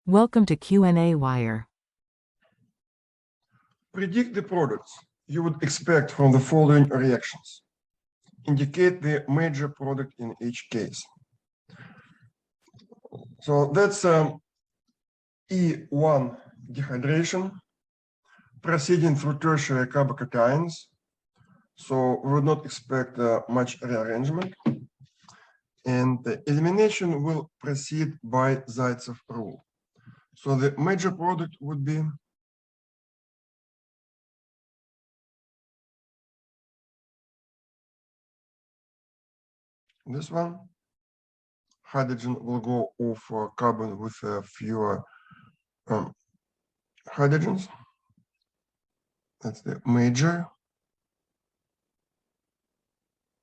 Welcome to Q&A Wire. Predict the products you would expect from the following reactions. Indicate the major product in each case. So that's E1 dehydration proceeding through tertiary carbocations. So we would not expect much rearrangement. And the elimination will proceed by Zaitsev rule. So the major product would be this one. Hydrogen will go off carbon with fewer hydrogens. That's the major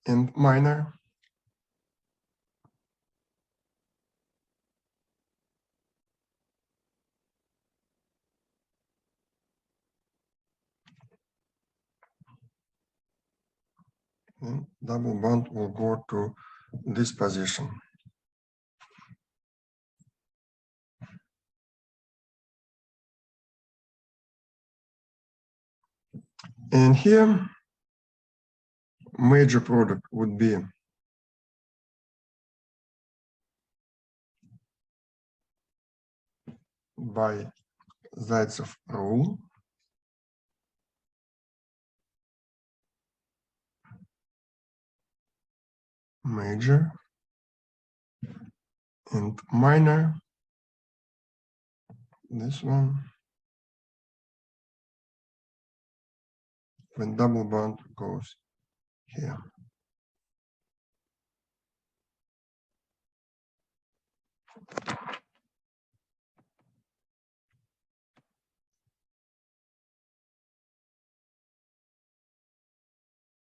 and minor. And double bond will go to this position. And here, major product would be by Zaitsev rule. Major and minor. This one. When double bond goes here.